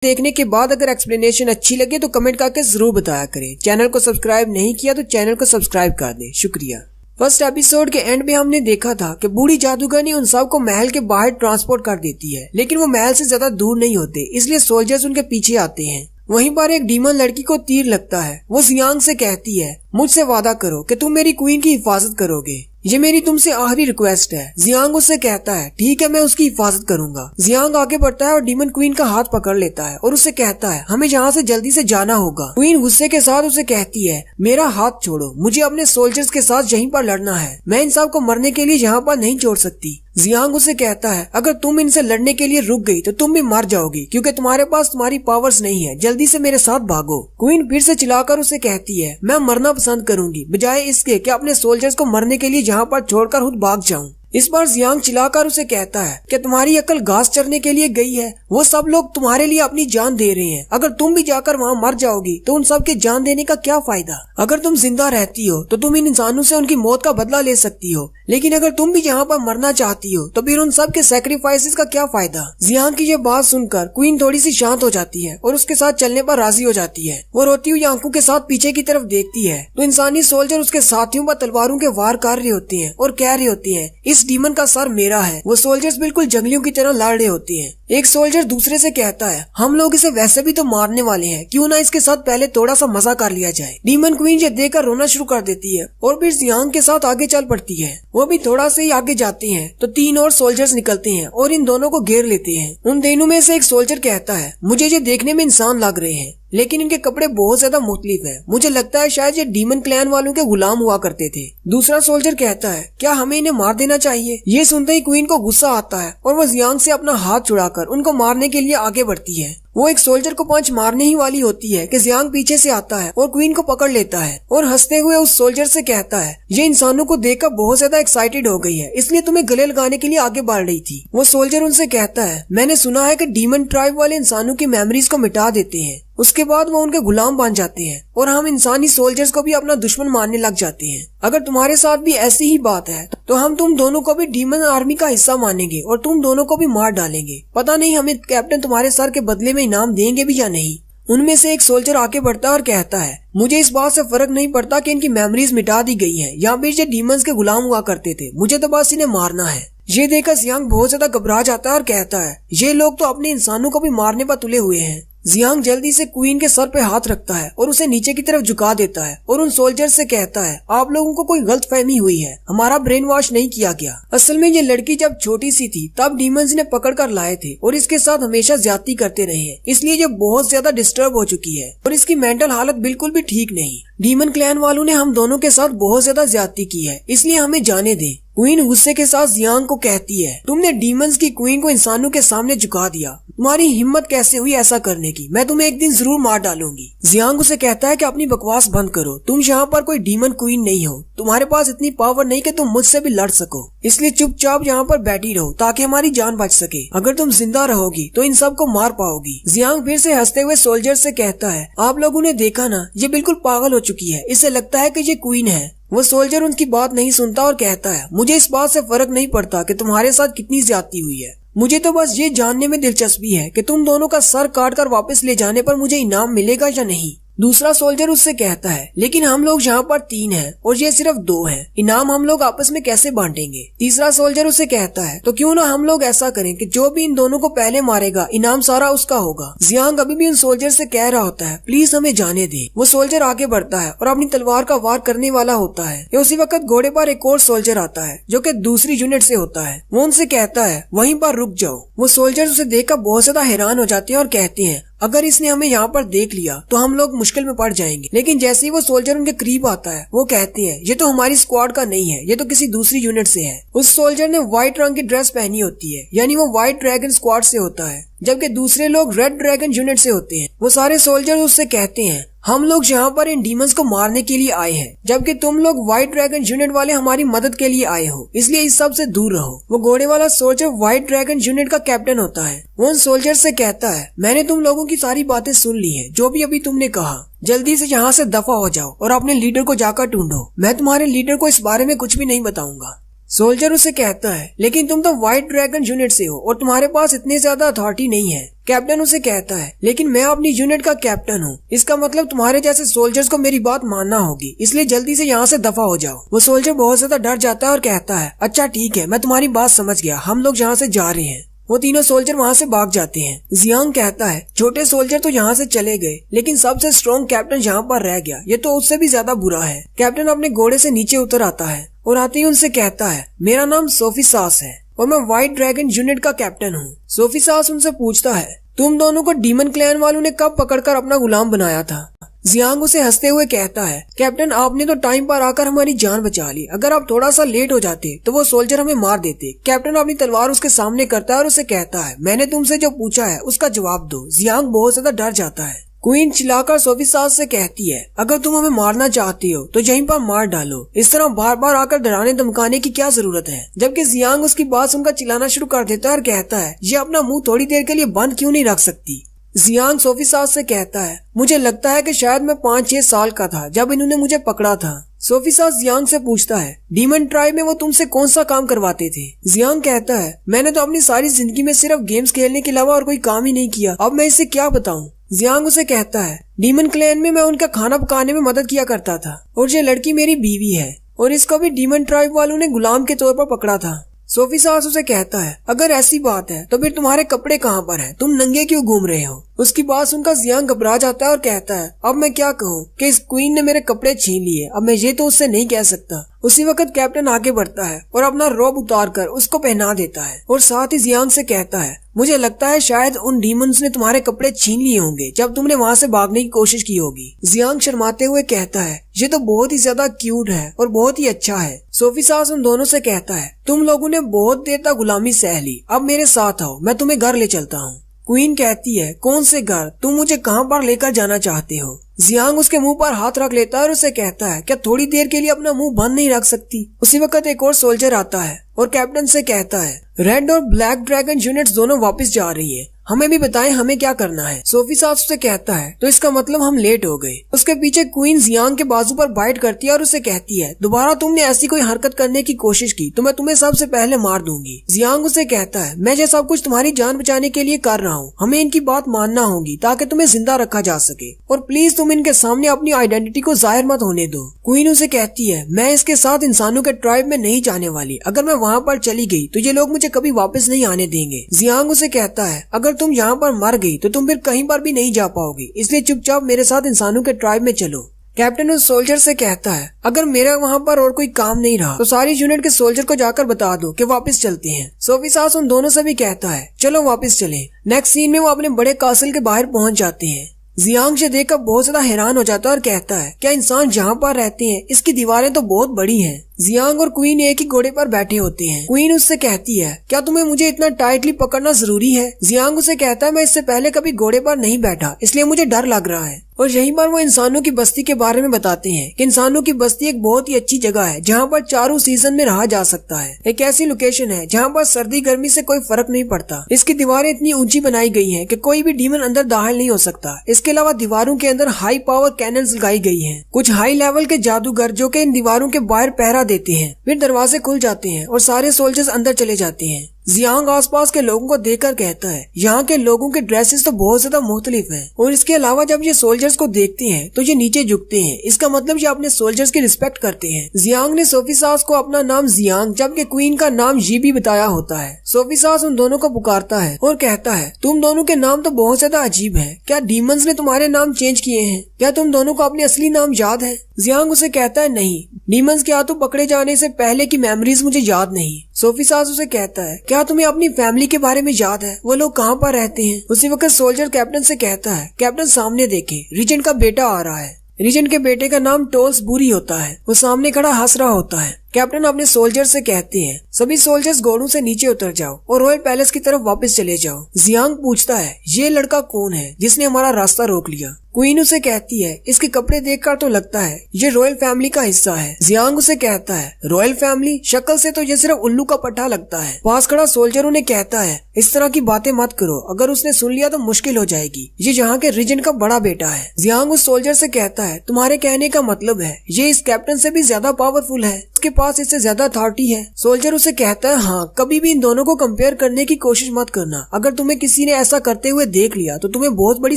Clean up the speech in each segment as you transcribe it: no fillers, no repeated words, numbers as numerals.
देखने के बाद अगर एक्सप्लेनेशन अच्छी लगे तो कमेंट करके जरूर बताया करें। चैनल को सब्सक्राइब नहीं किया तो चैनल को सब्सक्राइब कर दें। शुक्रिया। फर्स्ट एपिसोड के एंड में हमने देखा था कि बूढ़ी जादूगरनी उन सब को महल के बाहर ट्रांसपोर्ट कर देती है, लेकिन वो महल से ज्यादा दूर नहीं होते, इसलिए सोल्जर्स उनके पीछे आते हैं। वहीं पर एक डीमन लड़की को तीर लगता है। वो जियांग से कहती है, मुझसे वादा करो कि तुम मेरी क्वीन की हिफाजत करोगे, ये मेरी तुमसे आखिरी रिक्वेस्ट है। जियांग उससे कहता है, ठीक है, मैं उसकी हिफाजत करूंगा। जियांग आगे बढ़ता है और डीमन क्वीन का हाथ पकड़ लेता है और उससे कहता है, हमें यहाँ से जल्दी से जाना होगा। क्वीन गुस्से के साथ उसे कहती है, मेरा हाथ छोड़ो, मुझे अपने सोल्जर्स के साथ यहीं पर लड़ना है, मैं इन सब को मरने के लिए यहाँ पर नहीं छोड़ सकती। जियांग उसे कहता है, अगर तुम इनसे लड़ने के लिए रुक गई तो तुम भी मर जाओगी, क्योंकि तुम्हारे पास तुम्हारी पावर्स नहीं है, जल्दी से मेरे साथ भागो। क्वीन फिर से चिल्लाकर उसे कहती है, मैं मरना पसंद करूंगी बजाय इसके कि अपने सोल्जर्स को मरने के लिए यहाँ पर छोड़कर खुद भाग जाऊं। इस बार जियांग चिल्लाकर उसे कहता है कि तुम्हारी अकल घास चरने के लिए गई है, वो सब लोग तुम्हारे लिए अपनी जान दे रहे हैं, अगर तुम भी जाकर वहाँ मर जाओगी तो उन सब के जान देने का क्या फायदा। अगर तुम जिंदा रहती हो तो तुम इन इंसानों से उनकी मौत का बदला ले सकती हो, लेकिन अगर तुम भी यहाँ पर मरना चाहती हो तो फिर उन सब के सैक्रिफाइसेस का क्या फायदा। जियांग की ये बात सुनकर क्वीन थोड़ी सी शांत हो जाती है और उसके साथ चलने पर राजी हो जाती है। वो रोती हुई आंखों के साथ पीछे की तरफ देखती है तो इंसानी सोल्जर उसके साथियों पर तलवारों के वार कर रहे होते हैं और कह रहे होते हैं, इस डीमन का सर मेरा है। वो सोल्जर्स बिल्कुल जंगलियों की तरह लड़ रहे होते हैं। एक सोल्जर दूसरे से कहता है, हम लोग इसे वैसे भी तो मारने वाले हैं, क्यों ना इसके साथ पहले थोड़ा सा मजा कर लिया जाए। डीमन क्वीन ये देखकर रोना शुरू कर देती है और फिर जियांग के साथ आगे चल पड़ती है। वो भी थोड़ा से ही आगे जाते हैं तो 3 और सोल्जर्स निकलते हैं और इन दोनों को घेर लेते हैं। उन तीनों में से एक सोल्जर कहता है, मुझे ये देखने में इंसान लग रहे हैं, लेकिन इनके कपड़े बहुत ज्यादा मुख्तलिफ हैं। मुझे लगता है शायद ये डीमन क्लैन वालों के गुलाम हुआ करते थे। दूसरा सोल्जर कहता है, क्या हमें इन्हें मार देना चाहिए। ये सुनते ही क्वीन को गुस्सा आता है और वो जियांग से अपना हाथ छुड़ाकर उनको मारने के लिए आगे बढ़ती है। वो एक सोल्जर को पंच मारने ही वाली होती है कि जियांग पीछे से आता है और क्वीन को पकड़ लेता है और हंसते हुए उस सोल्जर से कहता है, ये इंसानों को देखकर बहुत ज्यादा एक्साइटेड हो गई है, इसलिए तुम्हें गले लगाने के लिए आगे बढ़ रही थी। वो सोल्जर उनसे कहता है, मैंने सुना है कि डीमन ट्राइब वाले इंसानों की मेमोरीज को मिटा देते हैं, उसके बाद वो उनके गुलाम बन जाते हैं और हम इंसानी सोल्जर्स को भी अपना दुश्मन मानने लग जाते हैं। अगर तुम्हारे साथ भी ऐसी ही बात है तो हम तुम दोनों को भी डीमन आर्मी का हिस्सा मानेंगे और तुम दोनों को भी मार डालेंगे। पता नहीं हमें कैप्टन तुम्हारे सर के बदले में इनाम देंगे भी या नहीं। उनमें से एक सोल्जर आके बढ़ता है और कहता है, मुझे इस बात से फर्क नहीं पड़ता कि इनकी मेमोरीज मिटा दी गई हैं, यहाँ पे ये डीमंस के गुलाम हुआ करते थे, मुझे तो बस इन्हें मारना है। ये देखकर जियांग बहुत ज्यादा घबरा जाता है और कहता है, ये लोग तो अपने इंसानों को भी मारने पर तुले हुए हैं। जियांग जल्दी से क्वीन के सर पे हाथ रखता है और उसे नीचे की तरफ झुका देता है और उन सोल्जर से कहता है, आप लोगों को कोई गलतफहमी हुई है, हमारा ब्रेन वॉश नहीं किया गया। असल में ये लड़की जब छोटी सी थी तब डीमंस ने पकड़ कर लाए थे और इसके साथ हमेशा ज्यादती करते रहे हैं, इसलिए ये बहुत ज्यादा डिस्टर्ब हो चुकी है और इसकी मेंटल हालत बिल्कुल भी ठीक नहीं। डीमन क्लैन वालों ने हम दोनों के साथ बहुत ज्यादा ज्यादती की है, इसलिए हमें जाने दें। क्वीन गुस्से के साथ जियांग को कहती है, तुमने डीमंस की क्वीन को इंसानों के सामने झुका दिया, तुम्हारी हिम्मत कैसे हुई ऐसा करने की, मैं तुम्हें एक दिन जरूर मार डालूंगी। जियांग उसे कहता है कि अपनी बकवास बंद करो, तुम यहाँ पर कोई डीमन क्वीन नहीं हो, तुम्हारे पास इतनी पावर नहीं कि तुम मुझसे भी लड़ सको, इसलिए चुपचाप यहाँ पर बैठी रहो ताकि हमारी जान बच सके। अगर तुम जिंदा रहोगी तो इन सब को मार पाओगी। जियांग फिर से हंसते हुए सोल्जर से कहता है, आप लोगों ने देखा ना, ये बिल्कुल पागल हो चुकी है, इसे लगता है कि ये क्वीन है। वो सोल्जर उनकी बात नहीं सुनता और कहता है, मुझे इस बात से फर्क नहीं पड़ता कि तुम्हारे साथ कितनी ज्यादती हुई है, मुझे तो बस ये जानने में दिलचस्पी है कि तुम दोनों का सर काट कर वापस ले जाने पर मुझे इनाम मिलेगा या नहीं। दूसरा सोल्जर उससे कहता है, लेकिन हम लोग यहाँ पर 3 हैं और ये सिर्फ 2 हैं, इनाम हम लोग आपस में कैसे बांटेंगे। तीसरा सोल्जर उसे कहता है, तो क्यों ना हम लोग ऐसा करें कि जो भी इन दोनों को पहले मारेगा इनाम सारा उसका होगा। जियांग अभी भी उन सोल्जर से कह रहा होता है, प्लीज हमें जाने दे। वो सोल्जर आगे बढ़ता है और अपनी तलवार का वार करने वाला होता है। उसी वक्त घोड़े पर एक और सोल्जर आता है जो कि दूसरी यूनिट से होता है। वो उनसे कहता है, वहीं पर रुक जाओ। वो सोल्जर उसे देखकर बहुत ज्यादा हैरान हो जाते हैं और कहते हैं, अगर इसने हमें यहाँ पर देख लिया तो हम लोग मुश्किल में पड़ जाएंगे। लेकिन जैसे ही वो सोल्जर उनके करीब आता है वो कहते हैं, ये तो हमारी स्क्वाड का नहीं है, ये तो किसी दूसरी यूनिट से है। उस सोल्जर ने व्हाइट रंग की ड्रेस पहनी होती है, यानी वो व्हाइट ड्रैगन स्क्वाड से होता है, जबकि दूसरे लोग रेड ड्रैगन यूनिट से होते हैं। वो सारे सोल्जर उससे कहते हैं, हम लोग यहाँ पर इन डीमंस को मारने के लिए आए हैं, जबकि तुम लोग व्हाइट ड्रैगन यूनिट वाले हमारी मदद के लिए आए हो, इसलिए इस सब से दूर रहो। वो घोड़े वाला सोल्जर व्हाइट ड्रैगन यूनिट का कैप्टन होता है। वो उन सोल्जर से कहता है, मैंने तुम लोगों की सारी बातें सुन ली हैं, जो भी अभी तुमने कहा, जल्दी से यहाँ से दफा हो जाओ और अपने लीडर को जाकर ढूंढो। मैं तुम्हारे लीडर को इस बारे में कुछ भी नहीं बताऊंगा। सोल्जर उसे कहता है, लेकिन तुम तो व्हाइट ड्रैगन यूनिट से हो और तुम्हारे पास इतनी ज्यादा अथॉरिटी नहीं है कैप्टन उसे कहता है लेकिन मैं अपनी यूनिट का कैप्टन हूँ, इसका मतलब तुम्हारे जैसे सोल्जर्स को मेरी बात मानना होगी, इसलिए जल्दी से यहाँ से दफा हो जाओ। वो सोल्जर बहुत ज्यादा डर जाता है और कहता है अच्छा ठीक है, मैं तुम्हारी बात समझ गया, हम लोग यहाँ से जा रहे हैं। वो तीनों सोल्जर वहाँ से भाग जाते हैं। जियांग कहता है छोटे सोल्जर तो यहाँ से चले गए, लेकिन सबसे स्ट्रॉन्ग कैप्टन यहाँ पर रह गया, ये तो उससे भी ज्यादा बुरा है। कैप्टन अपने घोड़े से नीचे उतर आता है और आते ही उनसे कहता है मेरा नाम सोफी सास है और मैं व्हाइट ड्रैगन यूनिट का कैप्टन हूँ। सोफी सास उनसे पूछता है तुम दोनों को डीमन क्लैन वालों ने कब पकड़कर अपना गुलाम बनाया था? जियांग उसे हंसते हुए कहता है कैप्टन आपने तो टाइम पर आकर हमारी जान बचा ली, अगर आप थोड़ा सा लेट हो जाते तो वो सोल्जर हमें मार देते। कैप्टन अपनी तलवार उसके सामने करता है और उसे कहता है मैंने तुमसे जो पूछा है उसका जवाब दो। जियांग बहुत ज्यादा डर जाता है। क्वीन चिल्लाकर सोफी सास से कहती है अगर तुम हमें मारना चाहती हो तो यहीं पर मार डालो, इस तरह बार बार आकर डराने धमकाने की क्या जरूरत है। जबकि जियांग उसकी बात सुनकर चिल्लाना शुरू कर देता है और कहता है ये अपना मुंह थोड़ी देर के लिए बंद क्यों नहीं रख सकती। जियांग सोफी सास से कहता है मुझे लगता है कि शायद मैं 5-6 साल का था जब इन्होंने मुझे पकड़ा था। सोफी सास जियांग से पूछता है डीमन ट्राइब में वो तुमसे कौन सा काम करवाते थे? जियांग कहता है मैंने तो अपनी सारी जिंदगी में सिर्फ गेम्स खेलने के अलावा और कोई काम ही नहीं किया, अब मैं इससे क्या बताऊं। जियांग उसे कहता है डीमन क्लैन में मैं उनका खाना पकाने में मदद किया करता था और ये लड़की मेरी बीवी है और इसको भी डीमन ट्राइब वालों ने गुलाम के तौर पर पकड़ा था। सोफी सास उसे कहता है अगर ऐसी बात है तो फिर तुम्हारे कपड़े कहाँ पर हैं? तुम नंगे क्यों घूम रहे हो? उसकी बात सुनकर जियांग घबरा जाता है और कहता है अब मैं क्या कहूँ कि इस क्वीन ने मेरे कपड़े छीन लिए, अब मैं ये तो उससे नहीं कह सकता। उसी वक्त कैप्टन आगे बढ़ता है और अपना रोब उतारकर उसको पहना देता है और साथ ही जियांग से कहता है मुझे लगता है शायद उन डीमंस ने तुम्हारे कपड़े छीन लिए होंगे जब तुमने वहाँ से भागने की कोशिश की होगी। जियांग शर्माते हुए कहता है ये तो बहुत ही ज्यादा क्यूट है और बहुत ही अच्छा है। सोफी सास उन दोनों से कहता है तुम लोगों ने बहुत देर तक गुलामी सह ली, अब मेरे साथ आओ, मैं तुम्हें घर ले चलता हूँ। क्वीन कहती है कौन से घर? तुम मुझे कहाँ पर लेकर जाना चाहते हो? जियांग उसके मुंह पर हाथ रख लेता है और उसे कहता है क्या थोड़ी देर के लिए अपना मुंह बंद नहीं रख सकती? उसी वक्त एक और सोल्जर आता है और कैप्टन से कहता है रेड और ब्लैक ड्रैगन यूनिट्स दोनों वापस जा रही है, हमें भी बताएं हमें क्या करना है। सोफी सास उसे कहता है तो इसका मतलब हम लेट हो गए। उसके पीछे क्वीन जियांग के बाजू पर बाइट करती है और उसे कहती है दोबारा तुमने ऐसी कोई हरकत करने की कोशिश की तो मैं तुम्हें सबसे पहले मार दूंगी। जियांग उसे कहता है मैं ये सब कुछ तुम्हारी जान बचाने के लिए कर रहा हूँ, हमें इनकी बात मानना होगी ताकि तुम्हें जिंदा रखा जा सके और प्लीज तुम इनके सामने अपनी आइडेंटिटी को जाहिर मत होने दो। क्वीन उसे कहती है मैं इसके साथ इंसानों के ट्राइब में नहीं जाने वाली, अगर मैं वहाँ पर चली गई तो ये लोग मुझे कभी वापस नहीं आने देंगे। जियांग उसे कहता है अगर तुम यहाँ पर मर गई तो तुम फिर कहीं पर भी नहीं जा पाओगी, इसलिए चुपचाप मेरे साथ इंसानों के ट्राइब में चलो। कैप्टन उस सोल्जर से कहता है अगर मेरा वहाँ पर और कोई काम नहीं रहा तो सारी यूनिट के सोल्जर को जाकर बता दो कि वापस चलते हैं। सोफी सास उन दोनों से भी कहता है चलो वापस चलें। नेक्स्ट सीन में वो अपने बड़े कासल के बाहर पहुँच जाते हैं। जियांग से देखकर बहुत ज्यादा हैरान हो जाता है और कहता है क्या इंसान जहाँ पर रहते हैं इसकी दीवारें तो बहुत बड़ी हैं। जियांग और क्वीन एक ही घोड़े पर बैठे होते हैं। क्वीन उससे कहती है क्या तुम्हें मुझे इतना टाइटली पकड़ना जरूरी है? जियांग उसे कहता है मैं इससे पहले कभी घोड़े पर नहीं बैठा, इसलिए मुझे डर लग रहा है। और यहीं पर वो इंसानों की बस्ती के बारे में बताते हैं कि इंसानों की बस्ती एक बहुत ही अच्छी जगह है जहाँ पर चारों सीजन में रहा जा सकता है। एक ऐसी लोकेशन है जहाँ पर सर्दी गर्मी से कोई फर्क नहीं पड़ता। इसकी दीवारें इतनी ऊंची बनाई गई हैं कि कोई भी डीमन अंदर दाखिल नहीं हो सकता। इसके अलावा दीवारों के अंदर हाई पावर कैनन्स लगाई गई हैं। कुछ हाई लेवल के जादूगर जो कि इन दीवारों के बाहर पहरा देते हैं, फिर दरवाजे खुल जाते हैं और सारे सोल्जर्स अंदर चले जाते हैं। जियांग आसपास के लोगों को देखकर कहता है यहाँ के लोगों के ड्रेसेस तो बहुत ज्यादा मुख्तलिफ हैं और इसके अलावा जब ये सोल्जर्स को देखते हैं तो ये नीचे झुकते हैं, इसका मतलब ये अपने सोल्जर्स की रिस्पेक्ट करते हैं। जियांग ने सोफी सास को अपना नाम जियांग जबकि क्वीन का नाम जी भी बताया होता है। सोफी सास उन दोनों को पुकारता है और कहता है तुम दोनों के नाम तो बहुत ज्यादा अजीब है, क्या डीमंस ने तुम्हारे नाम चेंज किए हैं? क्या तुम दोनों को अपने असली नाम याद है? जियांग उसे कहता है नहीं, डीमंस के हाथों पकड़े जाने से पहले की मेमोरीज मुझे याद नहीं। सोफी सास उसे कहता है क्या तुम्हें अपनी फैमिली के बारे में याद है? वो लोग कहाँ पर रहते हैं? उसी वक्त सोल्जर कैप्टन से कहता है कैप्टन सामने देखे, रीजेंट का बेटा आ रहा है। रीजेंट के बेटे का नाम टोल्स बुरी होता है। वो सामने खड़ा हंस रहा होता है। कैप्टन अपने सोल्जर से कहते हैं सभी सोल्जर्स घोड़ों से नीचे उतर जाओ और रॉयल पैलेस की तरफ वापस चले जाओ। जियांग पूछता है ये लड़का कौन है जिसने हमारा रास्ता रोक लिया? क्वीन उसे कहती है इसके कपड़े देखकर तो लगता है ये रॉयल फैमिली का हिस्सा है। जियांग उसे कहता है रॉयल फैमिली? शक्ल से तो ये सिर्फ उल्लू का पट्टा लगता है। पास खड़ा सोल्जर उन्हें कहता है इस तरह की बातें मत करो, अगर उसने सुन लिया तो मुश्किल हो जाएगी, ये यहाँ के रीजेंट का बड़ा बेटा है। जियांग उस सोल्जर से कहता है तुम्हारे कहने का मतलब है ये इस कैप्टन से भी ज्यादा पावरफुल है? उसके पास इससे ज्यादा अथॉरिटी है। सोल्जर उसे कहता है हाँ, कभी भी इन दोनों को कंपेयर करने की कोशिश मत करना। अगर तुम्हें किसी ने ऐसा करते हुए देख लिया तो तुम्हें बहुत बड़ी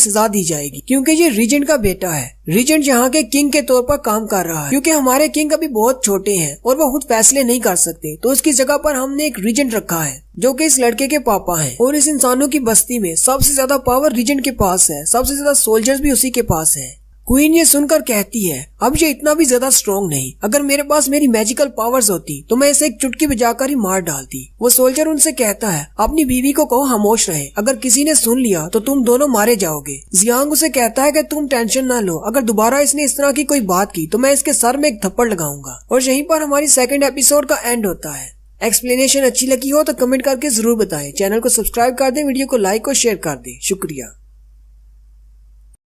सजा दी जाएगी, क्योंकि ये रीजेंट का बेटा है। रीजेंट यहाँ के किंग के तौर पर काम कर रहा है, क्योंकि हमारे किंग अभी बहुत छोटे हैं और वो खुद फैसले नहीं कर सकते, तो उसकी जगह पर हमने एक रीजेंट रखा है जो कि इस लड़के के पापा हैं। और इस इंसानों की बस्ती में सबसे ज्यादा पावर रीजेंट के पास है, सबसे ज्यादा सोल्जर्स भी उसी के पास है। क्वीन ये सुनकर कहती है अब ये इतना भी ज्यादा स्ट्रॉन्ग नहीं, अगर मेरे पास मेरी मैजिकल पावर्स होती तो मैं इसे एक चुटकी बजाकर ही मार डालती। वो सोल्जर उनसे कहता है अपनी बीवी को कहो खामोश रहे, अगर किसी ने सुन लिया तो तुम दोनों मारे जाओगे। जियांग उसे कहता है कि तुम टेंशन ना लो, अगर दोबारा इसने इस तरह की कोई बात की तो मैं इसके सर में एक थप्पड़ लगाऊंगा। और यहीं पर हमारी सेकंड एपिसोड का एंड होता है। एक्सप्लेनेशन अच्छी लगी हो तो कमेंट करके जरूर बताएं। चैनल को सब्सक्राइब कर दें, वीडियो को लाइक और शेयर कर दें। शुक्रिया।